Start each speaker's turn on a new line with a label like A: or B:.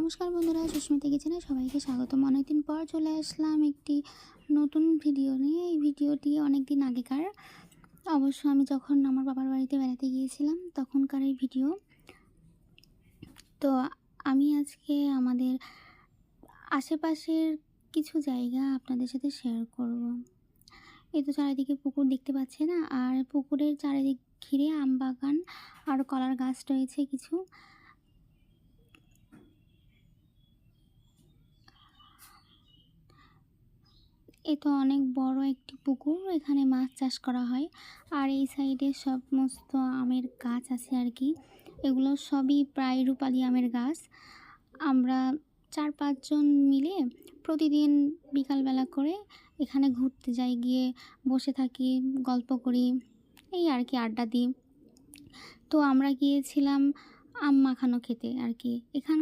A: নমস্কার বন্ধুরা, সুস্মিতা কিচেনে সবাইকে স্বাগতম। অনেকদিন পর চলে আসলাম একটি নতুন ভিডিও নিয়ে। এই ভিডিওটি অনেক দিন আগেকার, অবশ্য আমি যখন আমার বাবার বাড়িতে বেড়াতে গিয়েছিলাম তখনকার এই ভিডিও। তো আমি আজকে আমাদের আশেপাশের কিছু জায়গা আপনাদের সাথে শেয়ার করব। এই তো চারিদিকে পুকুর দেখতে পাচ্ছে না, আর পুকুরের চারিদিক ঘিরে আম বাগান আর কলার গাছ রয়েছে কিছু। এ তো অনেক বড় একটি পুকুর, এখানে মাছ চাষ করা হয়। আর এই সাইডে সমস্ত আমের গাছ আছে আর কি। এগুলো সবই প্রায় রূপালি আমের গাছ। আমরা 4-5 জন মিলে প্রতিদিন বিকালবেলা করে এখানে ঘুরতে যাই, গিয়ে বসে থাকি, গল্প করি, এই আর কি, আড্ডা দিই। তো আমরা গিয়েছিলাম আম মাখানো খেতে আর কি।